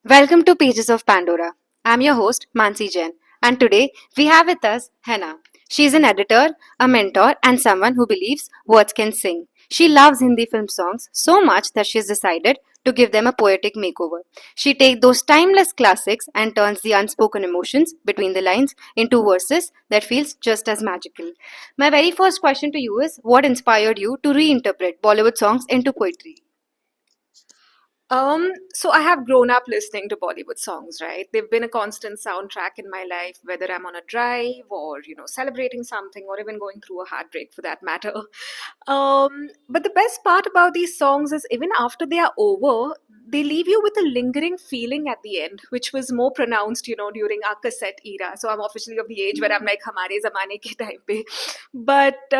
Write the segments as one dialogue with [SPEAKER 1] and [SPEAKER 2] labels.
[SPEAKER 1] Welcome to Pages of Pandora. I'm your host, Mansi Jain, and today we have with us Hena. She's an editor, a mentor, and someone who believes words can sing. She loves Hindi film songs so much that she's decided to give them a poetic makeover. She takes those timeless classics and turns the unspoken emotions between the lines into verses that feels just as magical. My very first question to you is what inspired you to reinterpret Bollywood songs into poetry?
[SPEAKER 2] So I have grown up listening to Bollywood songs, right? They've been a constant soundtrack in my life, whether I'm on a drive or, celebrating something or even going through a heartbreak for that matter. But the best part about these songs is even after they are over, they leave you with a lingering feeling at the end, which was more pronounced, during our cassette era. So I'm officially of the age where I'm like, Hamare zamane ke time pe. But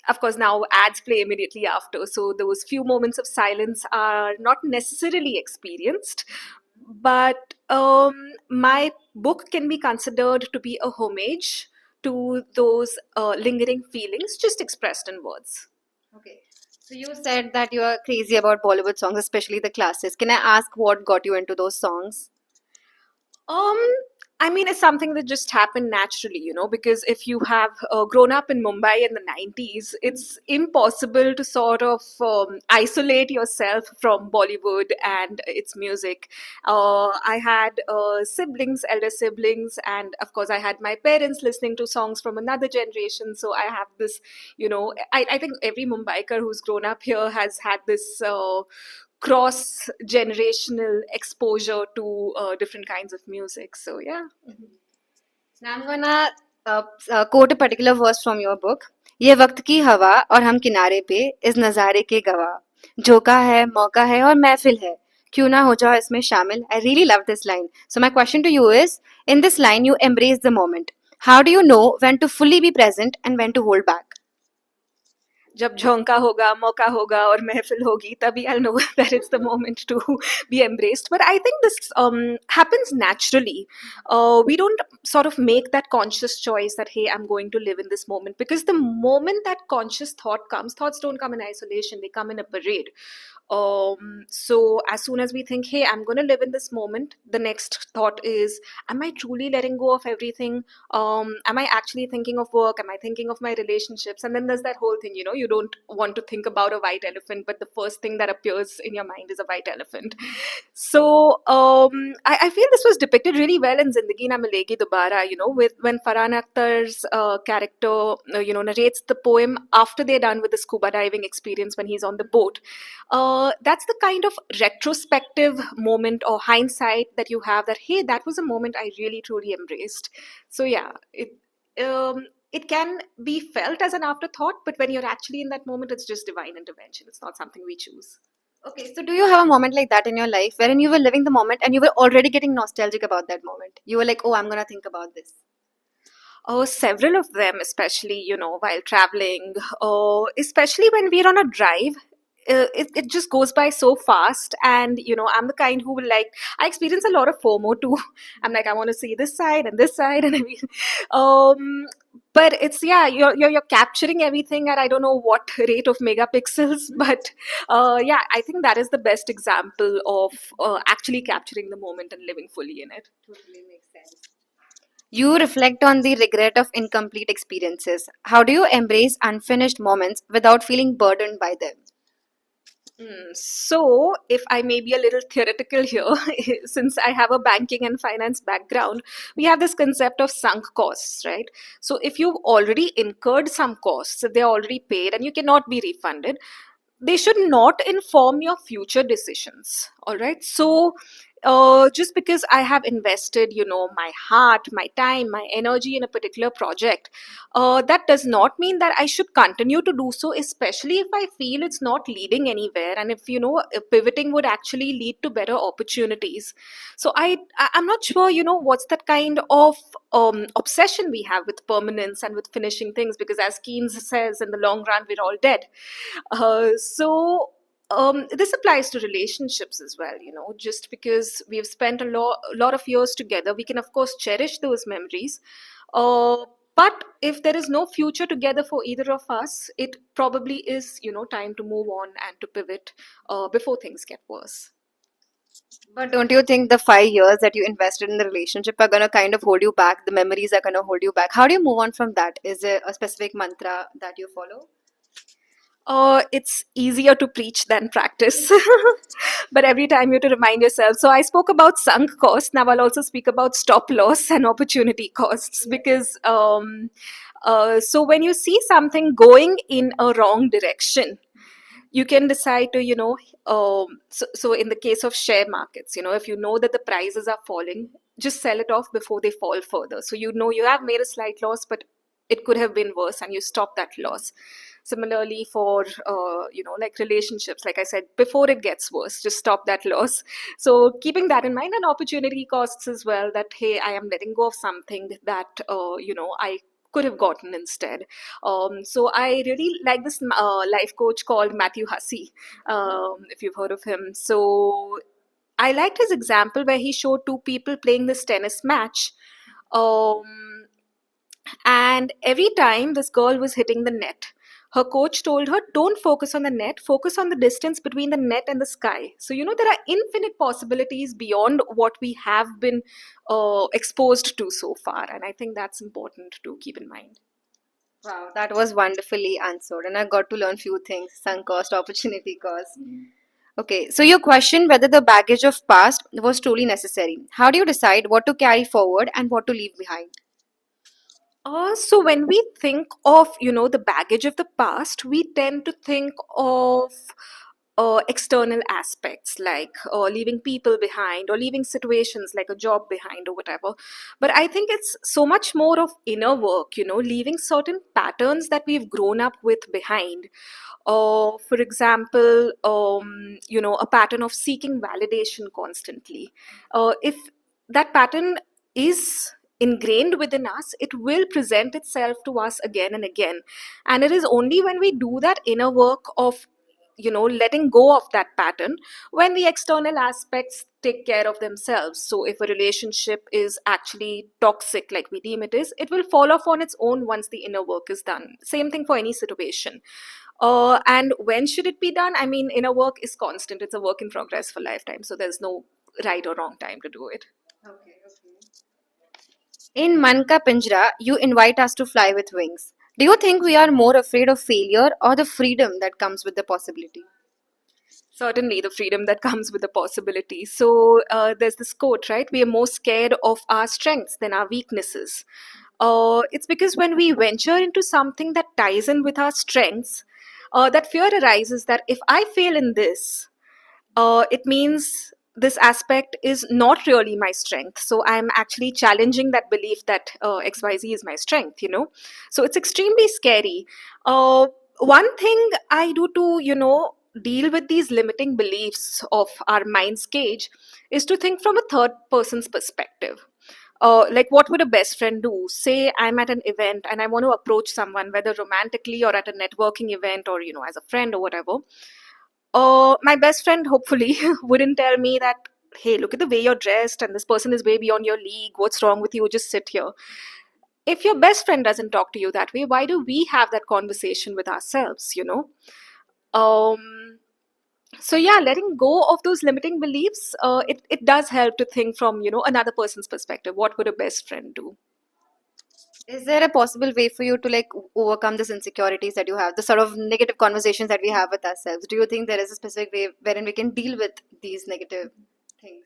[SPEAKER 2] of course now ads play immediately after, so those few moments of silence are not necessarily experienced, but my book can be considered to be a homage to those lingering feelings just expressed in words.
[SPEAKER 1] Okay. So you said that you are crazy about Bollywood songs, especially the classics. Can I ask what got you into those songs?
[SPEAKER 2] Um, I mean, it's something that just happened naturally, because if you have grown up in Mumbai in the 90s, it's impossible to sort of isolate yourself from Bollywood and its music. I had siblings, elder siblings, and of course, I had my parents listening to songs from another generation. So I have this, I think every Mumbaiker who's grown up here has had this. Cross generational exposure to different kinds of music. So, yeah.
[SPEAKER 1] Now I'm gonna quote a particular verse from your book. ये वक्त की हवा और हम किनारे पे इस नज़ारे के गवाह झोंका है मौका है और महफिल है क्यों ना हो जाओ इसमें शामिल. I really love this line. So my question to you is, in this line you embrace the moment. How do you know when to fully be present and when to hold back?
[SPEAKER 2] जब झोंका होगा, मौका होगा और महफिल होगी, तभी I'll know that it's the moment to be embraced. But I think this happens naturally. We don't sort of make that conscious choice that, hey, I'm going to live in this moment. Because the moment that conscious thought comes, thoughts don't come in isolation, they come in a parade. So as soon as we think, hey, I'm going to live in this moment, the next thought is, am I truly letting go of everything? Am I actually thinking of work? Am I thinking of my relationships? And then there's that whole thing, you don't want to think about a white elephant, but the first thing that appears in your mind is a white elephant. So I feel this was depicted really well in Zindagi Na Milegi Dobara, with when Farhan Akhtar's character, narrates the poem after they're done with the scuba diving experience when he's on the boat. That's the kind of retrospective moment or hindsight that you have that, hey, that was a moment I really truly embraced. So yeah, it can be felt as an afterthought, but when you're actually in that moment, it's just divine intervention. It's not something we choose.
[SPEAKER 1] Okay, so do you have a moment like that in your life wherein you were living the moment and you were already getting nostalgic about that moment? You were like, oh, I'm gonna think about this.
[SPEAKER 2] Oh, several of them, especially, while traveling, especially when we're on a drive. It just goes by so fast, and I'm the kind who will, like, I experience a lot of FOMO too. I'm like, I want to see this side and this side, and I mean, but it's, yeah, you're capturing everything at I don't know what rate of megapixels, but yeah, I think that is the best example of actually capturing the moment and living fully in it.
[SPEAKER 1] Totally makes sense. You reflect on the regret of incomplete experiences. How do you embrace unfinished moments without feeling burdened by them?
[SPEAKER 2] So, if I may be a little theoretical here, since I have a banking and finance background, we have this concept of sunk costs, right? So, if you've already incurred some costs, if they're already paid and you cannot be refunded, they should not inform your future decisions. All right. So, just because I have invested, my heart, my time, my energy in a particular project, that does not mean that I should continue to do so, especially if I feel it's not leading anywhere, and if pivoting would actually lead to better opportunities. So I'm not sure, what's that kind of obsession we have with permanence and with finishing things, because as Keynes says, in the long run, we're all dead. So this applies to relationships as well. Just because we've spent a lot of years together, we can of course cherish those memories. Uh, but if there is no future together for either of us, it probably is, time to move on and to pivot before things get worse.
[SPEAKER 1] But don't you think the 5 years that you invested in the relationship are gonna kind of hold you back? The memories are gonna hold you back. How do you move on from that? Is there a specific mantra that you follow?
[SPEAKER 2] It's easier to preach than practice. But every time you have to remind yourself. So I spoke about sunk cost. Now I'll also speak about stop loss and opportunity costs because so when you see something going in a wrong direction, you can decide to so in the case of share markets, if you know that the prices are falling, just sell it off before they fall further, so you have made a slight loss, but it could have been worse, and you stop that loss. Similarly for like relationships, like I said, before it gets worse, just stop that loss. So keeping that in mind, and opportunity costs as well, that hey, I am letting go of something that I could have gotten instead. So I really like this life coach called Matthew Hussey, if you've heard of him. So I liked his example where he showed two people playing this tennis match. Um, and every time this girl was hitting the net, her coach told her, don't focus on the net, focus on the distance between the net and the sky. So, there are infinite possibilities beyond what we have been exposed to so far. And I think that's important to keep in mind.
[SPEAKER 1] Wow, that was wonderfully answered, and I got to learn few things: sunk cost, opportunity cost. Okay, so you questioned whether the baggage of past was truly necessary. How do you decide what to carry forward and what to leave behind?
[SPEAKER 2] So when we think of, the baggage of the past, we tend to think of external aspects like leaving people behind or leaving situations like a job behind or whatever. But I think it's so much more of inner work, leaving certain patterns that we've grown up with behind. For example, a pattern of seeking validation constantly. If that pattern is ingrained within us, it will present itself to us again and again. And it is only when we do that inner work of letting go of that pattern, when the external aspects take care of themselves. So if a relationship is actually toxic like we deem it is, it will fall off on its own once the inner work is done. Same thing for any situation. And when should it be done? I mean, inner work is constant, it's a work in progress for lifetime, so there's no right or wrong time to do it.
[SPEAKER 1] Okay, okay. In Man Ka Pinjra, you invite us to fly with wings. Do you think we are more afraid of failure or the freedom that comes with the possibility?
[SPEAKER 2] Certainly, the freedom that comes with the possibility. So, there's this quote, right? We are more scared of our strengths than our weaknesses. It's because when we venture into something that ties in with our strengths, that fear arises that if I fail in this, it means this aspect is not really my strength. So I'm actually challenging that belief that XYZ is my strength, So it's extremely scary. One thing I do to, deal with these limiting beliefs of our mind's cage is to think from a third person's perspective. Like, what would a best friend do? Say I'm at an event and I want to approach someone, whether romantically or at a networking event or, as a friend or whatever. My best friend hopefully wouldn't tell me that, hey, look at the way you're dressed and this person is way beyond your league. What's wrong with you? Just sit here. If your best friend doesn't talk to you that way, why do we have that conversation with ourselves, Um, so yeah, letting go of those limiting beliefs, it does help to think from, another person's perspective. What would a best friend do?
[SPEAKER 1] Is there a possible way for you to like overcome this insecurities that you have, the sort of negative conversations that we have with ourselves? Do you think there is a specific way wherein we can deal with these negative things?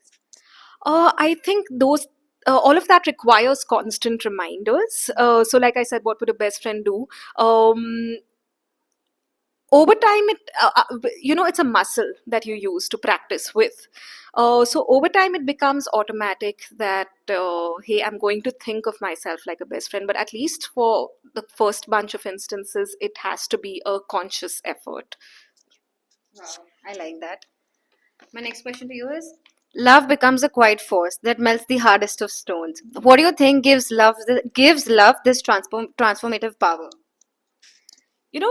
[SPEAKER 2] I think those all of that requires constant reminders. So, like I said, what would a best friend do? Um, Over time, it's a muscle that you use to practice with. So over time, it becomes automatic that hey, I'm going to think of myself like a best friend. But at least for the first bunch of instances, it has to be a conscious effort.
[SPEAKER 1] Wow, I like that. My next question to you is: love becomes a quiet force that melts the hardest of stones. What do you think gives love this transformative power?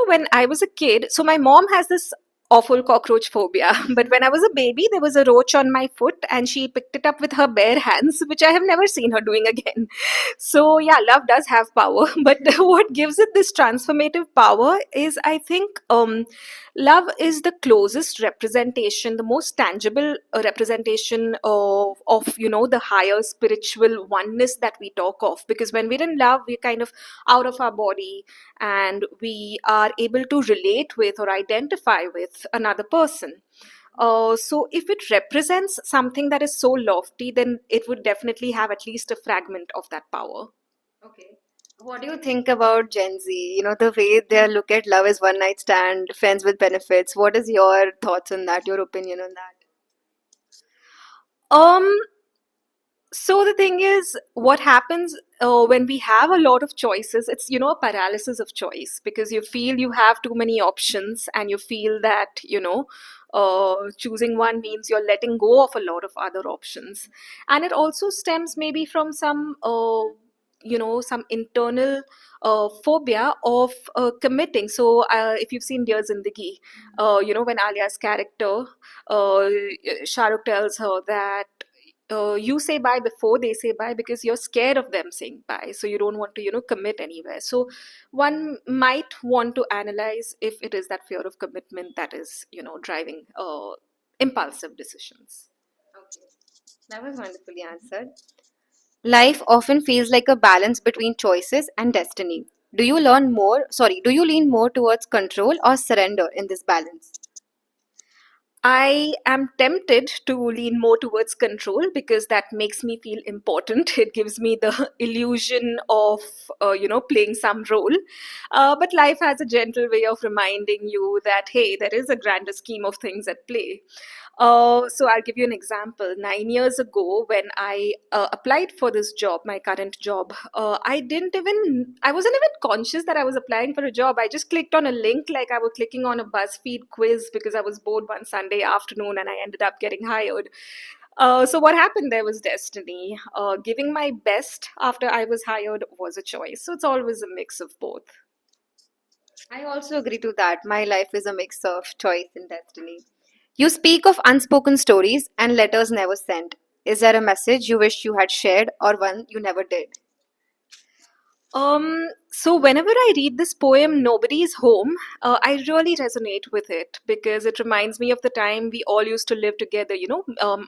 [SPEAKER 2] When I was a kid, so my mom has this awful cockroach phobia. But when I was a baby, there was a roach on my foot, and she picked it up with her bare hands, which I have never seen her doing again. So, yeah, love does have power. But what gives it this transformative power is, I think, love is the closest representation, the most tangible representation of the higher spiritual oneness that we talk of. Because when we're in love, we're kind of out of our body, and we are able to relate with or identify with another person. So if it represents something that is so lofty, then it would definitely have at least a fragment of that power.
[SPEAKER 1] Okay. What do you think about Gen Z? The way they look at love as one night stand, friends with benefits. What is your thoughts on that, your opinion on that?
[SPEAKER 2] Um, So the thing is, what happens when we have a lot of choices, it's, a paralysis of choice, because you feel you have too many options, and you feel that, choosing one means you're letting go of a lot of other options. And it also stems maybe from some internal phobia of committing. So if you've seen Dear Zindagi, when Alia's character, Shah Rukh tells her that you say bye before they say bye, because you're scared of them saying bye, so you don't want to commit anywhere. So one might want to analyze if it is that fear of commitment that is driving impulsive decisions.
[SPEAKER 1] Okay. That was wonderfully answered. Life often feels like a balance between choices and destiny. Do you lean more towards control or surrender in this balance?
[SPEAKER 2] I am tempted to lean more towards control, because that makes me feel important. It gives me the illusion of, playing some role. But life has a gentle way of reminding you that, hey, there is a grander scheme of things at play. So I'll give you an example. 9 years ago, when I applied for this job, my current job, I wasn't even conscious that I was applying for a job. I just clicked on a link like I was clicking on a BuzzFeed quiz, because I was bored one Sunday afternoon, and I ended up getting hired. So what happened there was destiny. Giving my best after I was hired was a choice. So it's always a mix of both.
[SPEAKER 1] I also agree to that. My life is a mix of choice and destiny. You speak of unspoken stories and letters never sent. Is there a message you wish you had shared or one you never did?
[SPEAKER 2] So whenever I read this poem, Nobody's Home, I really resonate with it, because it reminds me of the time we all used to live together,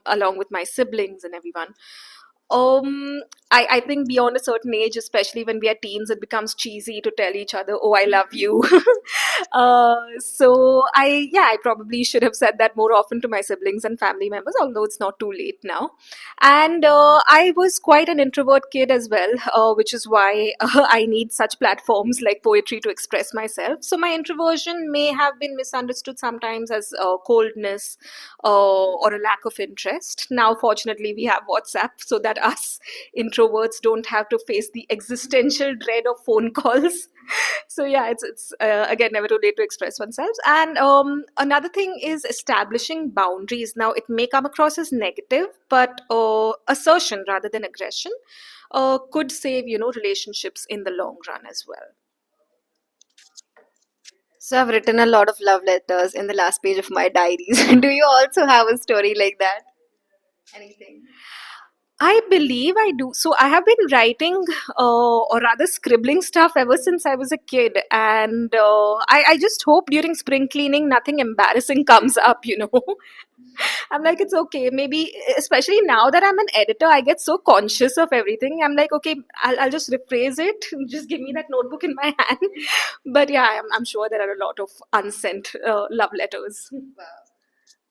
[SPEAKER 2] along with my siblings and everyone. Um, I think beyond a certain age, especially when we are teens, it becomes cheesy to tell each other, "Oh, I love you." I probably should have said that more often to my siblings and family members, although it's not too late now. And I was quite an introvert kid as well, which is why I need such platforms like poetry to express myself. So my introversion may have been misunderstood sometimes as coldness or a lack of interest. Now, fortunately, we have WhatsApp, so that us introverts don't have to face the existential dread of phone calls. So yeah, it's again never too late to express oneself. And another thing is establishing boundaries. Now, it may come across as negative, but assertion rather than aggression could save relationships in the long run as well.
[SPEAKER 1] So I've written a lot of love letters in the last page of my diaries. Do you also have a story like that? Anything?
[SPEAKER 2] I believe I do. So I have been writing, or rather scribbling stuff ever since I was a kid. And I just hope during spring cleaning nothing embarrassing comes up, I'm like, it's okay. Maybe, especially now that I'm an editor, I get so conscious of everything. I'm like, okay, I'll just rephrase it. Just give me that notebook in my hand. But yeah, I'm sure there are a lot of unsent love letters.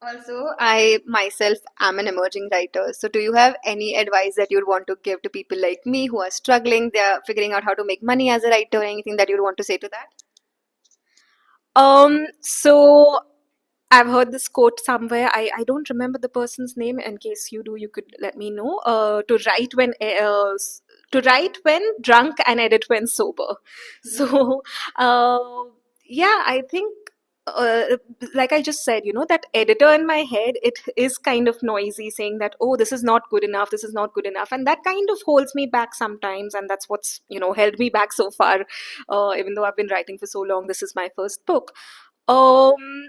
[SPEAKER 1] Also, I myself am an emerging writer. So, do you have any advice that you'd want to give to people like me who are struggling? They are figuring out how to make money as a writer. Anything that you'd want to say to that?
[SPEAKER 2] So I've heard this quote somewhere. I don't remember the person's name. In case you do, you could let me know. To write when drunk and edit when sober. So uh, yeah, I think. Like I just said, that editor in my head, it is kind of noisy, saying that, oh, this is not good enough, this is not good enough. And that kind of holds me back sometimes. And that's what's, held me back so far. Even though I've been writing for so long, this is my first book. Um,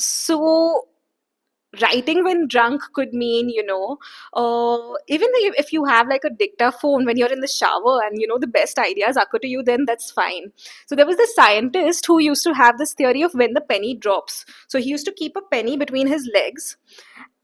[SPEAKER 2] So writing when drunk could mean, even if you have like a dictaphone when you're in the shower and the best ideas occur to you, then that's fine. So there was this scientist who used to have this theory of when the penny drops. So he used to keep a penny between his legs,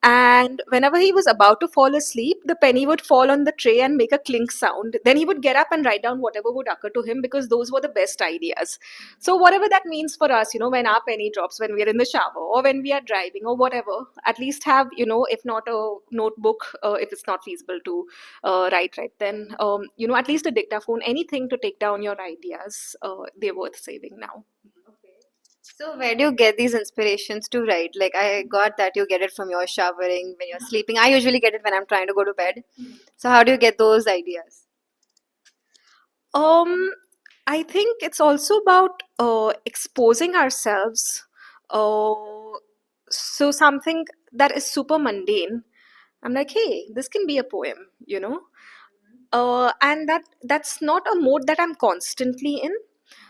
[SPEAKER 2] and whenever he was about to fall asleep, the penny would fall on the tray and make a clink sound. Then he would get up and write down whatever would occur to him, because those were the best ideas. So, whatever that means for us, when our penny drops, when we are in the shower or when we are driving or whatever, at least have, if not a notebook, if it's not feasible to write, right, then, at least a dictaphone, anything to take down your ideas, they're worth saving now.
[SPEAKER 1] So where do you get these inspirations to write? Like I got that you get it from your showering when you're sleeping. I usually get it when I'm trying to go to bed. So how do you get those ideas?
[SPEAKER 2] Um, I think it's also about exposing ourselves. Uh, so something that is super mundane, I'm like, hey, this can be a poem. And that's not a mode that I'm constantly in.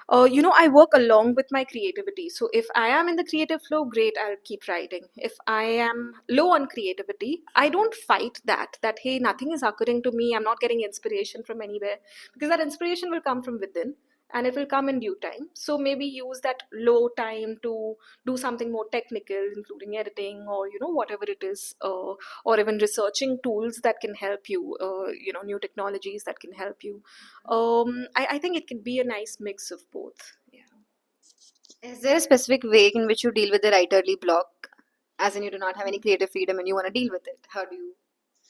[SPEAKER 2] I work along with my creativity. So if I am in the creative flow, great, I'll keep writing. If I am low on creativity, I don't fight that, hey, nothing is occurring to me, I'm not getting inspiration from anywhere, because that inspiration will come from within and it will come in due time. So maybe use that low time to do something more technical, including editing or, whatever it is, or even researching tools that can help you, new technologies that can help you. I think it can be a nice mix of both. Yeah.
[SPEAKER 1] Is there a specific way in which you deal with the writerly block? As in you do not have any creative freedom and you want to deal with it. How do you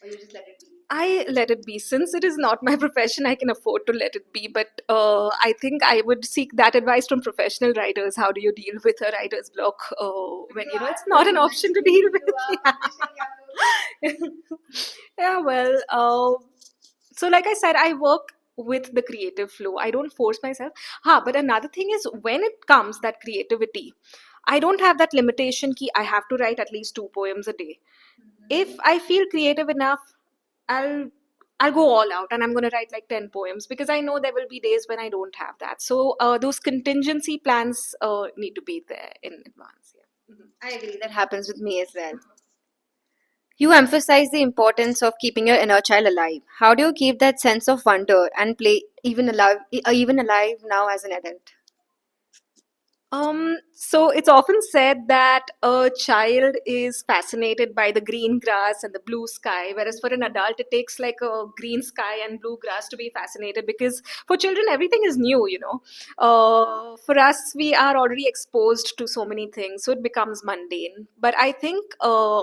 [SPEAKER 1] or you just let it be?
[SPEAKER 2] I let it be. Since it is not my profession, I can afford to let it be. But I think I would seek that advice from professional writers. How do you deal with a writer's block when it's not an option to deal with? Yeah. Yeah, well, so like I said, I work with the creative flow. I don't force myself. But another thing is, when it comes that creativity, I don't have that limitation key. I have to write at least 2 poems a day. If I feel creative enough, I'll I'll go all out and I'm going to write like 10 poems, because I know there will be days when I don't have that. So those contingency plans need to be there in advance. Yeah.
[SPEAKER 1] I agree. That happens with me as well. You emphasize the importance of keeping your inner child alive. How do you keep that sense of wonder and play even alive now as an adult?
[SPEAKER 2] So it's often said that a child is fascinated by the green grass and the blue sky, whereas for an adult, it takes like a green sky and blue grass to be fascinated, because for children, everything is new. For us, we are already exposed to so many things, so it becomes mundane. But I think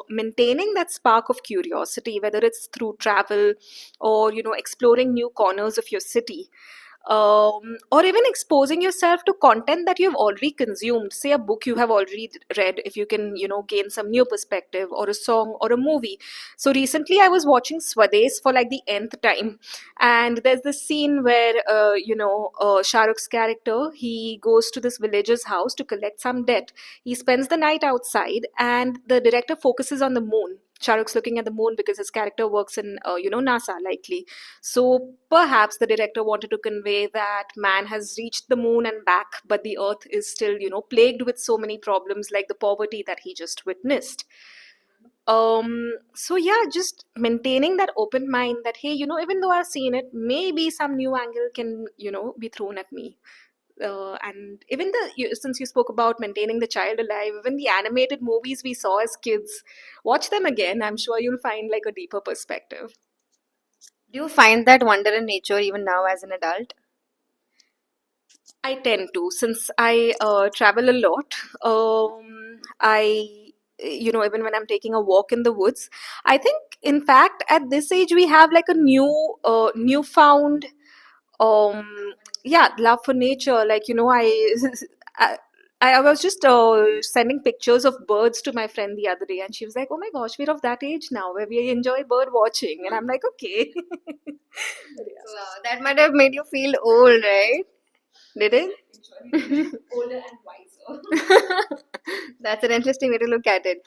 [SPEAKER 2] maintaining that spark of curiosity, whether it's through travel or, exploring new corners of your city, or even exposing yourself to content that you've already consumed, say a book you have already read, if you can gain some new perspective, or a song or a movie. So recently I was watching Swades for like the nth time, and there's this scene where Shah Rukh's character, he goes to this villager's house to collect some debt. He spends the night outside, and the director focuses on the moon. Shah Rukh's looking at the moon because his character works in NASA, likely. So perhaps the director wanted to convey that man has reached the moon and back, but the earth is still, plagued with so many problems, like the poverty that he just witnessed. So yeah, just maintaining that open mind that, hey, even though I've seen it, maybe some new angle can, be thrown at me. And even since you spoke about maintaining the child alive, even the animated movies we saw as kids, watch them again. I'm sure you'll find like a deeper perspective.
[SPEAKER 1] Do you find that wonder in nature even now as an adult?
[SPEAKER 2] I tend to, since I travel a lot. Even when I'm taking a walk in the woods, I think, in fact, at this age, we have like a newfound, yeah, love for nature. Like, I, I was just sending pictures of birds to my friend the other day, and she was like, "Oh my gosh, we're of that age now where we enjoy bird watching," and I'm like, "Okay." But yeah.
[SPEAKER 1] Wow, that might have made you feel old, right? Did it?
[SPEAKER 2] Older and wiser.
[SPEAKER 1] That's an interesting way to look at it.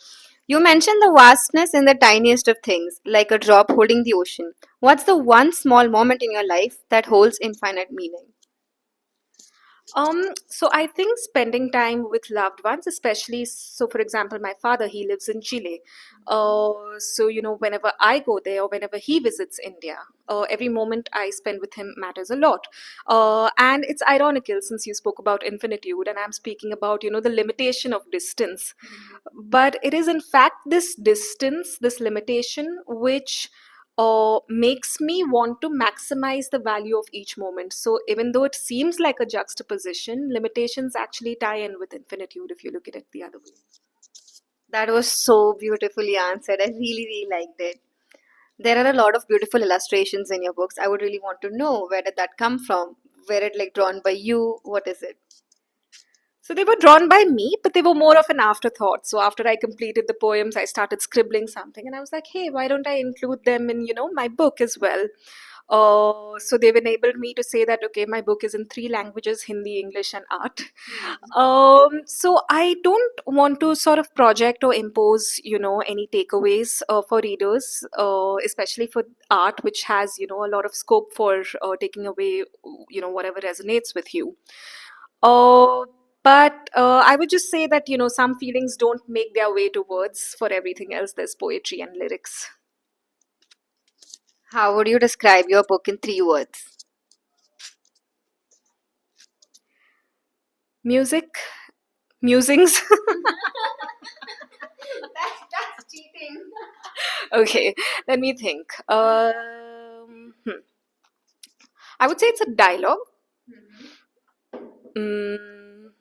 [SPEAKER 1] You mentioned the vastness in the tiniest of things, like a drop holding the ocean. What's the one small moment in your life that holds infinite meaning?
[SPEAKER 2] So I think spending time with loved ones, especially, so for example, my father, he lives in Chile. So, whenever I go there or whenever he visits India, every moment I spend with him matters a lot. And it's ironical since you spoke about infinitude and I'm speaking about, the limitation of distance. But it is in fact this distance, this limitation, which makes me want to maximize the value of each moment. So even though it seems like a juxtaposition, limitations actually tie in with infinitude if you look at it the other way.
[SPEAKER 1] That was so beautifully answered. I really, really liked it. There are a lot of beautiful illustrations in your books. I would really want to know where did that come from? Where it like drawn by you? What is it?
[SPEAKER 2] So they were drawn by me, but they were more of an afterthought. So after I completed the poems, I started scribbling something, and I was like, "Hey, why don't I include them in my book as well?" So they've enabled me to say that okay, my book is in three languages: Hindi, English, and art. So I don't want to sort of project or impose, any takeaways for readers, especially for art, which has, a lot of scope for taking away, whatever resonates with you. Uh, but I would just say that, some feelings don't make their way to words. For everything else, there's poetry and lyrics.
[SPEAKER 1] How would you describe your book in 3 words?
[SPEAKER 2] Music, musings.
[SPEAKER 1] That's cheating.
[SPEAKER 2] Okay, let me think. I would say it's a dialogue. Mm,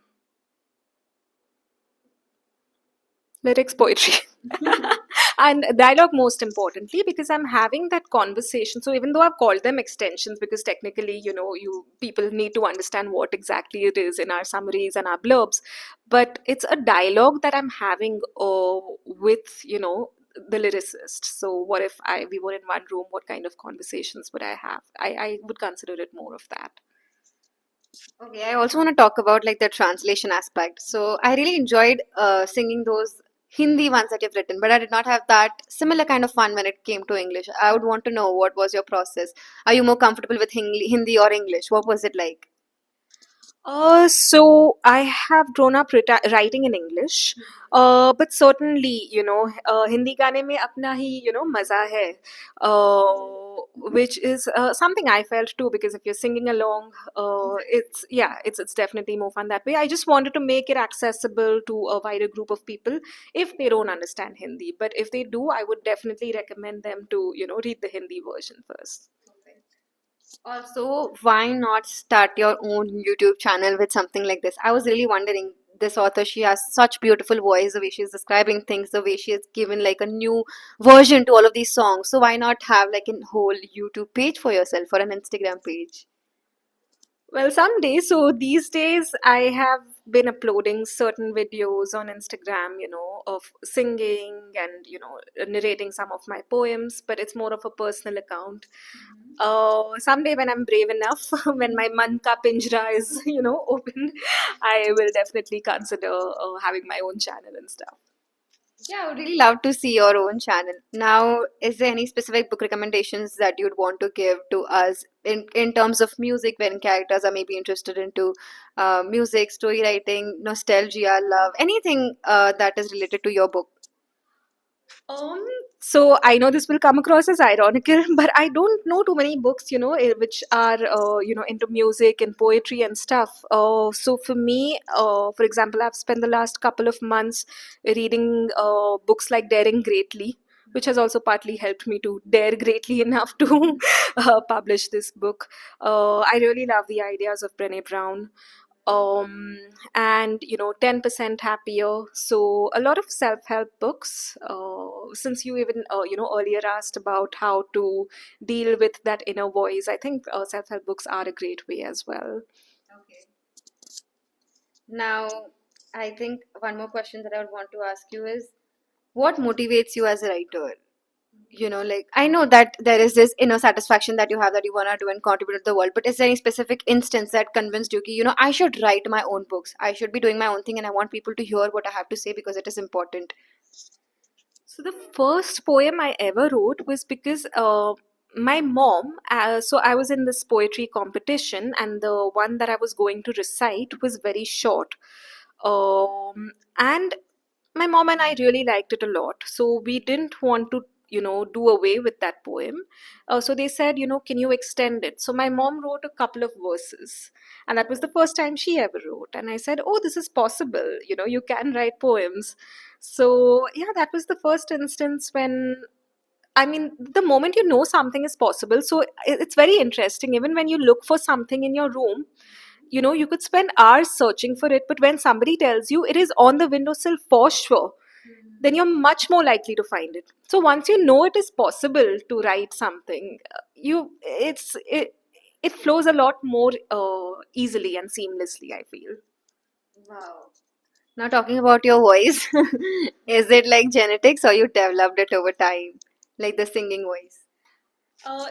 [SPEAKER 2] lyrics, poetry. And dialogue most importantly because I'm having that conversation. So even though I've called them extensions because technically, you people need to understand what exactly it is in our summaries and our blurbs, but it's a dialogue that I'm having with, the lyricist. So what if we were in one room, what kind of conversations would I have? I would consider it more of that.
[SPEAKER 1] Okay, I also want to talk about like the translation aspect. So I really enjoyed singing those Hindi ones that you've written, but I did not have that similar kind of fun when it came to English. I would want to know what was your process. Are you more comfortable with Hindi or English? What was it like?
[SPEAKER 2] So I have grown up writing in English, but certainly, Hindi गाने में अपना ही, मजा है, which is something I felt too because if you're singing along, it's definitely more fun that way. I just wanted to make it accessible to a wider group of people if they don't understand Hindi, but if they do, I would definitely recommend them to, read the Hindi version first.
[SPEAKER 1] Also, why not start your own YouTube channel with something like this? I was really wondering. This author, she has such beautiful voice, the way she's describing things, the way she has given like a new version to all of these songs. So why not have like a whole YouTube page for yourself or an Instagram page?
[SPEAKER 2] Well, someday. So these days, I have been uploading certain videos on Instagram, of singing and, narrating some of my poems, but it's more of a personal account. Someday, when I'm brave enough, when my man ka pinjra is, open, I will definitely consider having my own channel and stuff.
[SPEAKER 1] Yeah, I would really love to see your own channel. Now, is there any specific book recommendations that you'd want to give to us in terms of music when characters are maybe interested into music, story writing, nostalgia, love, anything that is related to your book?
[SPEAKER 2] Um, so I know this will come across as ironical, but I don't know too many books, which are, into music and poetry and stuff. So for me, for example, I've spent the last couple of months reading books like Daring Greatly, which has also partly helped me to dare greatly enough to publish this book. I really love the ideas of Brené Brown, um, and 10% happier. So a lot of self-help books, since you even earlier asked about how to deal with that inner voice, I think self-help books are a great way as well.
[SPEAKER 1] Okay. Now, I think one more question that I would want to ask you is what motivates you as a writer? Like I know that there is this inner satisfaction that you have that you want to do and contribute to the world, but is there any specific instance that convinced you, I should write my own books, I should be doing my own thing, and I want people to hear what I have to say because it is important?
[SPEAKER 2] So the first poem I ever wrote was because my mom, so I was in this poetry competition, and the one that I was going to recite was very short. And my mom and I really liked it a lot. So we didn't want to, do away with that poem. So they said, can you extend it? So my mom wrote a couple of verses, and that was the first time she ever wrote. And I said, oh, this is possible. You can write poems. So yeah, that was the first instance when, I mean, the moment you know something is possible, so it's very interesting. Even when you look for something in your room, you could spend hours searching for it, but when somebody tells you it is on the windowsill for sure, then you're much more likely to find it. So once you know it is possible to write something, it flows a lot more easily and seamlessly, I feel.
[SPEAKER 1] Wow. Now, talking about your voice, is it like genetics or you developed it over time? Like the singing voice?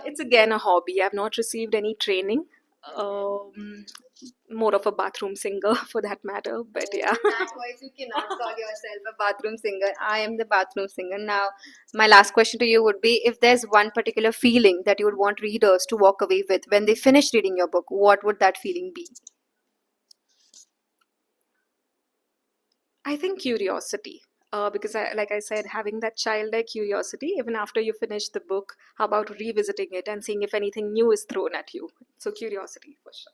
[SPEAKER 2] It's again a hobby. I've not received any training. Um, More of a bathroom singer for that matter, but
[SPEAKER 1] Oh,
[SPEAKER 2] yeah.
[SPEAKER 1] with that voice, you cannot call yourself a bathroom singer. I am the bathroom singer. Now, my last question to you would be if there's one particular feeling that you would want readers to walk away with when they finish reading your book, what would that feeling be?
[SPEAKER 2] I think curiosity. Because like I said, having that childlike curiosity, even after you finish the book, how about revisiting it and seeing if anything new is thrown at you? So curiosity for sure.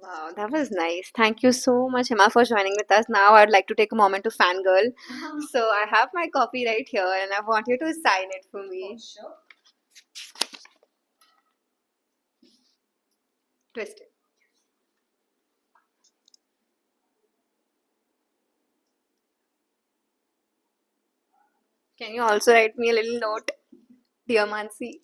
[SPEAKER 1] Wow, that was nice. Thank you so much, Emma, for joining with us. Now, I'd like to take a moment to fangirl. So, I have my copy right here, and I want you to sign it for me.
[SPEAKER 2] Sure.
[SPEAKER 1] Twist it. Can you also write me a little note, dear Mansi?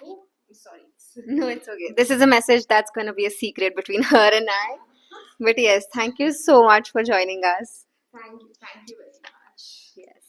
[SPEAKER 2] Oh, sorry.
[SPEAKER 1] No, it's okay. This is a message that's going to be a secret between her and I. But yes, thank you so much for joining us.
[SPEAKER 2] Thank you very much.
[SPEAKER 1] Yes.